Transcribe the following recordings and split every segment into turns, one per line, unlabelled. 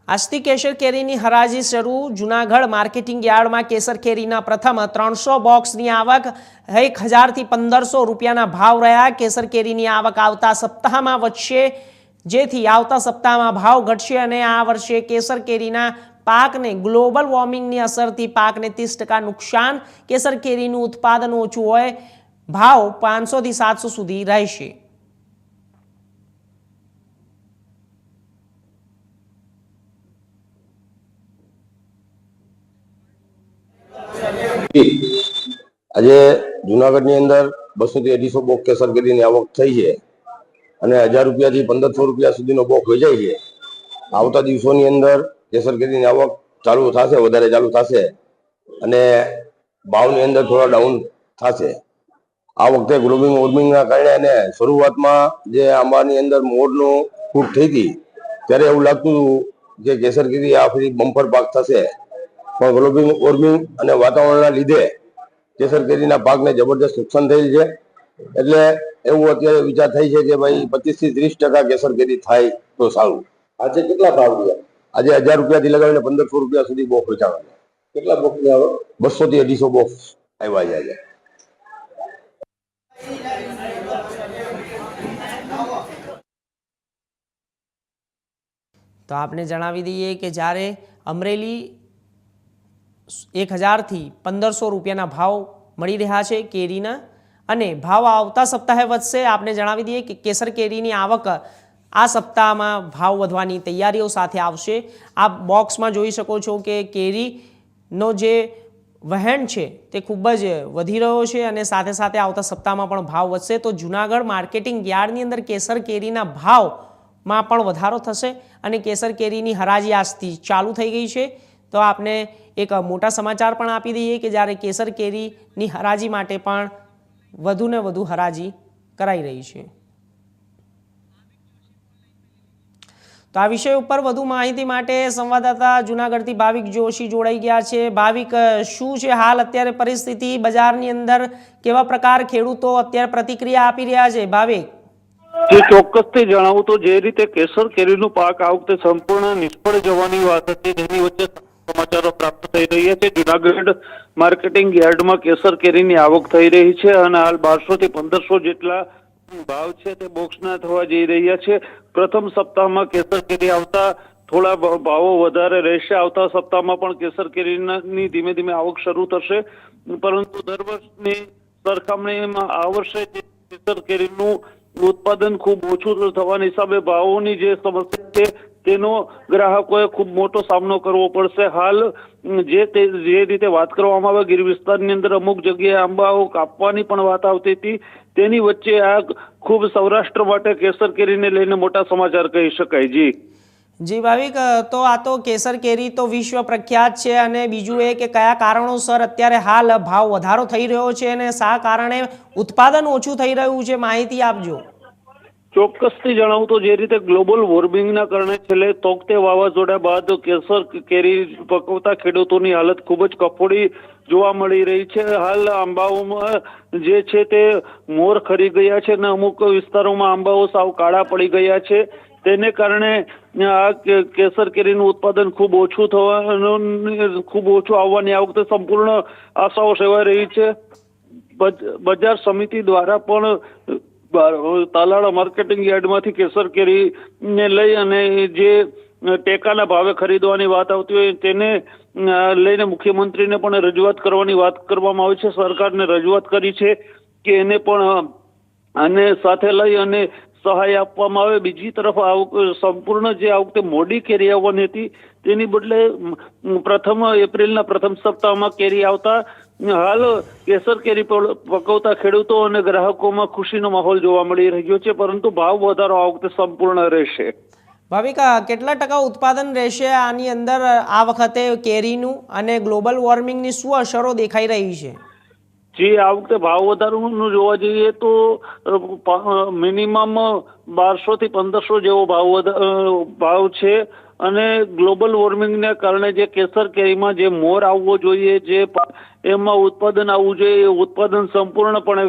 આજથી કેસર કેરીની હરાજી શરૂ। જૂનાગઢ માર્કેટિંગ યાર્ડમાં કેસર કેરીના પ્રથમ 300 બોક્સની આવક 1000 થી 1500 રૂપિયાના ભાવ રહ્યા। કેસર કેરીની આવક આવતા સપ્તાહમાં વધશે, જેથી આવતા સપ્તાહમાં ભાવ ઘટશે અને આ વર્ષે કેસર કેરીના પાકને ગ્લોબલ વોર્મિંગની અસરથી પાકને 30% નુકસાન। કેસર કેરીનું ઉત્પાદન ઓછું હોય, ભાવ 500 થી 700 સુધી રહેશે।
આજે જુનાગઢની અંદર 200 થી 250 બોક્સ કેસર કેરીની આવક થઈ છે અને 1000 રૂપિયાથી 1500 રૂપિયા સુધીનો બોક્સ વેચાય છે। આવતા દિવસોની અંદર કેસર કેરીની આવક ચાલુ થશે, વધારે ચાલુ થશે અને ભાવની અંદર થોડા ડાઉન થશે। આ વખતે ગ્લોબલ વોર્મિંગના કારણે અને શરૂઆતમાં જે આંબાની અંદર મોરનું ફૂટ થઈ હતી ત્યારે એવું લાગતું હતું કે કેસર કેરી આ ફરી બમ્પર પાક થશે, પણ ગ્લોબલ વોર્મિંગ અને વાતાવરણના લીધે કેસર કેરીના પાકને જબરદસ્ત નુકસાન થયેલ છે। એટલે એવું અત્યારે વિચાર થાય છે કે ભાઈ 25 થી 30% કેસર કેરી થાય તો સારું। આજે કેટલા ભાવ રહ્યા? આજે 1000 રૂપિયાથી લગાવીને 1500 રૂપિયા સુધી બોક્સ વેચાવાના। કેટલા બોક્સની આવક? 200 થી 250 બોક્સ આવ્યા છે।
તો આપને જણાવી દઈએ કે જ્યારે અમરેલી 1000 થી 1500 રૂપિયાના ભાવ મળી રહ્યા છે કેરીના, અને ભાવ આવતા સપ્તાહે વધશે। આપને જણાવી દઈએ કે કેસર કેરીની આવક આ સપ્તાહમાં ભાવ વધવાની તૈયારીઓ સાથે આવશે। આપ બોક્સમાં જોઈ શકો છો કે કેરીનો જે વહેણ છે તે ખૂબ જ વધી રહ્યો છે અને સાથે સાથે આવતા સપ્તાહમાં પણ ભાવ વધશે। તો જૂનાગઢ માર્કેટિંગ યાર્ડની અંદર કેસર કેરીના ભાવમાં પણ વધારો થશે અને કેસર કેરીની હરાજી આજથી ચાલુ થઈ ગઈ છે। તો આપને એક મોટા સમાચાર પણ આપી દઈએ કે જ્યારે કેસર કેરીની હરાજી માટે પણ વધુને વધુ હરાજી કરાઈ રહી છે। તો આ વિષય ઉપર વધુ માહિતી માટે સંવાદદાતા જૂનાગઢથી ભાવિક જોશી જોડાઈ ગયા છે। ભાવિક, શું છે હાલ અત્યારે પરિસ્થિતિ બજારની અંદર? કેવા પ્રકાર ખેડૂતો અત્યારે પ્રતિક્રિયા આપી રહ્યા છે? ભાવિક,
જે ચોક્કસથી જણાવું તો જે રીતે કેસર કેરીનું પાક આ વખતે સંપૂર્ણ નિષ્ફળ જવાની વાત હતી, તેની વચ્ચે સમાચારો પ્રાપ્ત થઈ રહ્યા છે। જૂનાગઢ માર્કેટિંગ યાર્ડમાં કેસર કેરીની આવક થઈ રહી છે અને હાલ 1200 થી 1500 જેટલા ભાવ છે તે બોક્સના થવા જઈ રહ્યા છે। પ્રથમ સપ્તાહમાં કેસર કેરી આવતા થોડા ભાવો વધારે રહેશે। આવતા સપ્તાહમાં પણ કેસર કેરીની ધીમે ધીમે આવક શરૂ થશે, પરંતુ દર વર્ષની સરખામણીમાં આ વર્ષે કેસર કેરીનું ઉત્પાદન ખૂબ ઓછું થવાના હિસાબે ભાવોની જે સમસ્યા છે તેનો ગ્રાહકોએ ખૂબ મોટો સામનો કરવો પડશે। હાલ જે રીતે વાત કરવામાં આવે, ગીર વિસ્તારની અંદર અમુક જગ્યાએ આંબાઓ કાપવાની પણ વાત આવતી હતી, તેની વચ્ચે આ ખૂબ સૌરાષ્ટ્ર માટે કેસર કેરીને લઈને મોટા સમાચાર કહી શકાય।
જી ભાવિક, તો આ તો કેસર કેરી તો વિશ્વ પ્રખ્યાત છે, અને બીજું એ કે કયા કારણોસર અત્યારે હાલ ભાવ વધારો થઈ રહ્યો છે અને શા કારણે ઉત્પાદન ઓછું થઈ રહ્યું છે? માહિતી આપજો।
ચોક્કસથી જણાવું તો જે રીતે ગ્લોબલ વોર્મિંગના કારણે છેલ્લે તોકતે વાવાઝોડા બાદ કેસર કેરી પકવતા ખેડૂતોની હાલત ખૂબ જ કફોડી જોવા મળી રહી છે। હાલ આંબાઓમાં જે છે તે મોર ખરી ગયા છે અને અમુક વિસ્તારોમાં આંબાઓ સાવ કાળા પડી ગયા છે। તેને કારણે આ કેસર કેરીનું ઉત્પાદન ખૂબ ઓછું આવવાની આ વખતે સંપૂર્ણ આશાઓ સેવાઈ રહી છે। બજાર સમિતિ દ્વારા પણ તાલાળા માર્કેટિંગ યાર્ડમાંથી કેસર કેરીને લઈ અને જે ટેકાના ભાવે ખરીદવાની વાત આવતી હોય તેને લઈને મુખ્યમંત્રીને પણ રજૂઆત કરવાની વાત કરવામાં આવી છે। સરકારને રજૂઆત કરી છે કે એને પણ આને સાથે લઈ અને સહાય આપવામાં આવે। બીજી તરફ સંપૂર્ણ જે આ વખતે મોડી કેરી આવવાની હતી તેની બદલે પ્રથમ એપ્રિલના પ્રથમ સપ્તાહમાં કેરી આવતા હાલ કેસર કેરી પકવતા ખેડૂતો અને ગ્રાહકોમાં ખુશીનો માહોલ જોવા મળી રહ્યો છે, પરંતુ ભાવ વધારો આ વખતે સંપૂર્ણ રહેશે।
ભાવિકા, કેટલા ટકા ઉત્પાદન રહેશે આની અંદર આ વખતે કેરીનું, અને ગ્લોબલ વોર્મિંગની શું અસરો દેખાઈ રહી છે?
જી, આ વખતે ભાવ વધારાનું જોવા જઈએ તો મિનિમમ 1200 થી 1500 જેવો ભાવ છે અને ગ્લોબલ વોર્મિંગને કારણે જે કેસર કેરીમાં જે મોર આવવો જોઈએ, જે એમાં ઉત્પાદન આવવું જોઈએ, એ ઉત્પાદન સંપૂર્ણપણે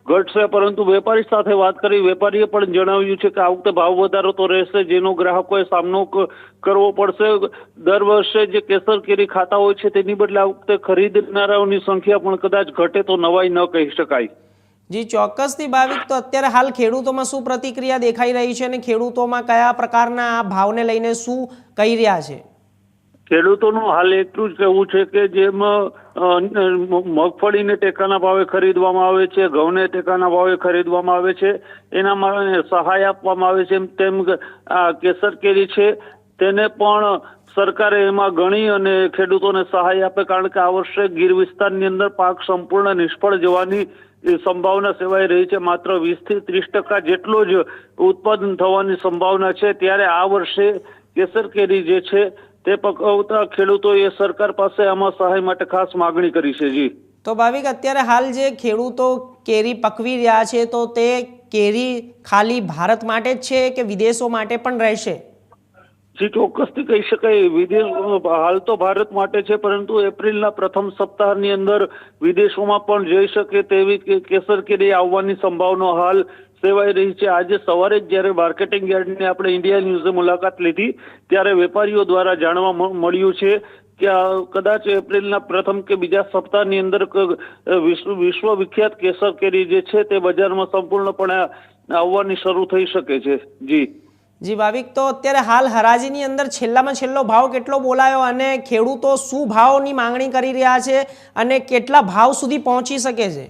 ઘટશે, પરંતુ વેપારી સાથે વાત કરી વેપારીએ પણ જણાવ્યું છે કે આ વખતે ભાવ વધારો તો રહેશે, જેનો ગ્રાહકોએ સામનો કરવો પડશે. દર વર્ષે જે કેસર કેરી ખાતા હોય છે તેની બદલે આ વખતે ખરીદનારાઓની સંખ્યા પણ કદાચ ઘટે તો નવાઈ ન કહી શકાય.
જી ચોક્કસથી ભાવિક, તો અત્યારે હાલ ખેડૂતોમાં શું પ્રતિક્રિયા દેખાઈ રહી છે અને ખેડૂતોમાં કયા પ્રકારના આ ભાવને લઈને શું કહી રહ્યા છે?
ખેડૂતોનું હાલ એટલું જ કહેવું છે કે જેમ મગફળીને ટેકાના ભાવે ખરીદવામાં આવે છે, ઘઉંને ટેકાના ભાવે ખરીદવામાં આવે છે, એનામાં સહાય આપવામાં આવે છે, તેમ આ કેસર કેરી છે તેને પણ સરકારે એમાં ગણી અને ખેડૂતોને સહાય આપે, કારણ કે આ વર્ષે ગીર વિસ્તારની અંદર પાક સંપૂર્ણ નિષ્ફળ જવાની સંભાવના સેવાઈ રહી છે. માત્ર 20 થી 30% જેટલો જ ઉત્પાદન થવાની સંભાવના છે. ત્યારે આ વર્ષે કેસર કેરી જે છે તે પકવતા ખેડૂતોએ સરકાર પાસે આમાં સહાય માટે ખાસ માગણી કરી છે. જી
તો ભાવિક, અત્યારે હાલ જે ખેડૂતો કેરી પકવી રહ્યા છે તો તે કેરી ખાલી ભારત માટે જ છે કે વિદેશો માટે પણ રહેશે?
જી ચોક્કસથી કહી શકાય, વિદેશ હાલ તો ભારત માટે છે, પરંતુ એપ્રિલના પ્રથમ સપ્તાહની અંદર વિદેશોમાં પણ જઈ શકે તેવી કેસર કેરી આવવાની સંભાવના હાલ સેવાઈ રહી છે. આજે સવારે જ જ્યારે માર્કેટિંગ યાર્ડની આપણે ઇન્ડિયા ન્યૂઝે મુલાકાત લીધી ત્યારે વેપારીઓ દ્વારા જાણવા મળ્યું છે કે કદાચ એપ્રિલના પ્રથમ કે બીજા સપ્તાહની અંદર વિશ્વ વિખ્યાત કેસર કેરી જે છે તે બજારમાં સંપૂર્ણપણે આવવાની શરૂ થઈ શકે છે.
જી ભાવિક, તો અત્યારે હાલ હરાજીની અંદર છેલ્લામાં છેલ્લો ભાવ કેટલો બોલાયો અને ખેડૂતો શું ભાવની માંગણી કરી રહ્યા છે અને કેટલા ભાવ સુધી પહોંચી શકે છે?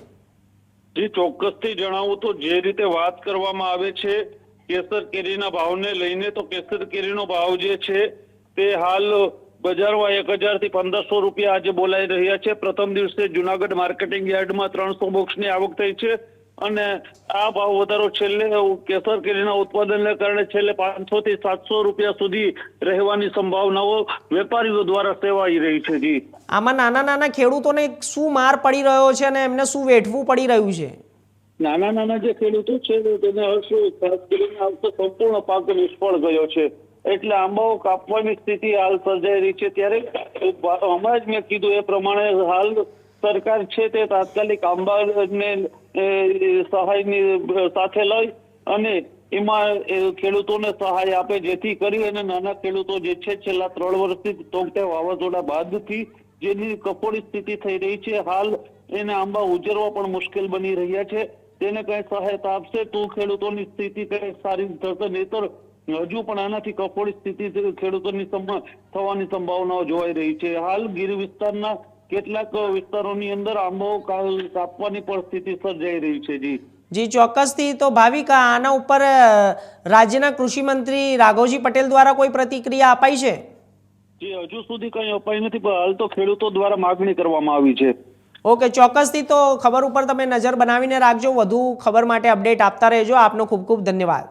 જી ચોક્કસથી જણાવું તો જે રીતે વાત કરવામાં આવે છે કેસર કેરીના ભાવને લઈને, તો કેસર કેરીનો ભાવ જે છે તે હાલ બજારમાં 1000 થી 1500 રૂપિયા આજે બોલાઈ રહ્યા છે. પ્રથમ દિવસે જુનાગઢ માર્કેટિંગ યાર્ડમાં 300 બોક્સની આવક થઈ છે અને આ ભાવ વધારો છેલ્લે કેસર કેરીના ઉત્પાદનને કારણે છેલ્લે 500 થી 700 રૂપિયા સુધી રહેવાની સંભાવનાઓ વેપારીઓ દ્વારા સેવાઈ રહી છે. જી
આમાં નાના નાના ખેડૂતોને શું માર પડી રહ્યો છે અને એમને શું વેઠવું પડી રહ્યું છે?
નાના જે ખેડૂતો છે તેને ખાસ કરીને આવતો સંપૂર્ણ પાક નિષ્ફળ ગયો છે, એટલે આંબાઓ કાપવાની સ્થિતિ હાલ સર્જાઈ રહી છે. ત્યારે હમણાં જ મેં કીધું એ પ્રમાણે હાલ સરકાર છે તે તાત્કાલિક આંબાને સહાયની સાથે લઈ અને એમાં ખેડૂતોને સહાય આપે, જેથી કરી અને નાના ખેડૂતો જે છે છેલ્લા 3 વર્ષથી તોગતે વાવાઝોડા બાદથી જેની કફોડી સ્થિતિ થઈ રહી છે, હાલ એને આંબા ઉજરવા પણ મુશ્કેલ બની રહ્યા છે. તેને કઈ સહાયતા આપશે તો ખેડૂતોની સ્થિતિ કઈ સારી થશે, નહીતર હજુ પણ આનાથી કફોડી સ્થિતિ ખેડૂતોની થવાની સંભાવનાઓ જોવાઈ રહી છે. હાલ ગીર વિસ્તારના કેટલાક વિસ્તારોની અંદર આંબાઓ કાપવાની પરિસ્થિતિ સર્જાઈ રહી છે.
જી ચોક્કસથી, તો ભાવિક આના ઉપર રાજ્યના કૃષિ મંત્રી રાઘવજી પટેલ દ્વારા કોઈ પ્રતિક્રિયા અપાઈ છે?
જી હજુ સુધી કઈ અપાઈ નથી, પણ હાલ તો ખેડૂતો દ્વારા માગણી કરવામાં આવી છે.
ઓકે, ચોક્કસથી, તો ખબર ઉપર તમે નજર બનાવીને રાખજો. વધુ ખબર માટે અપડેટ આપતા રહેજો. આપનો ખૂબ ખૂબ ધન્યવાદ.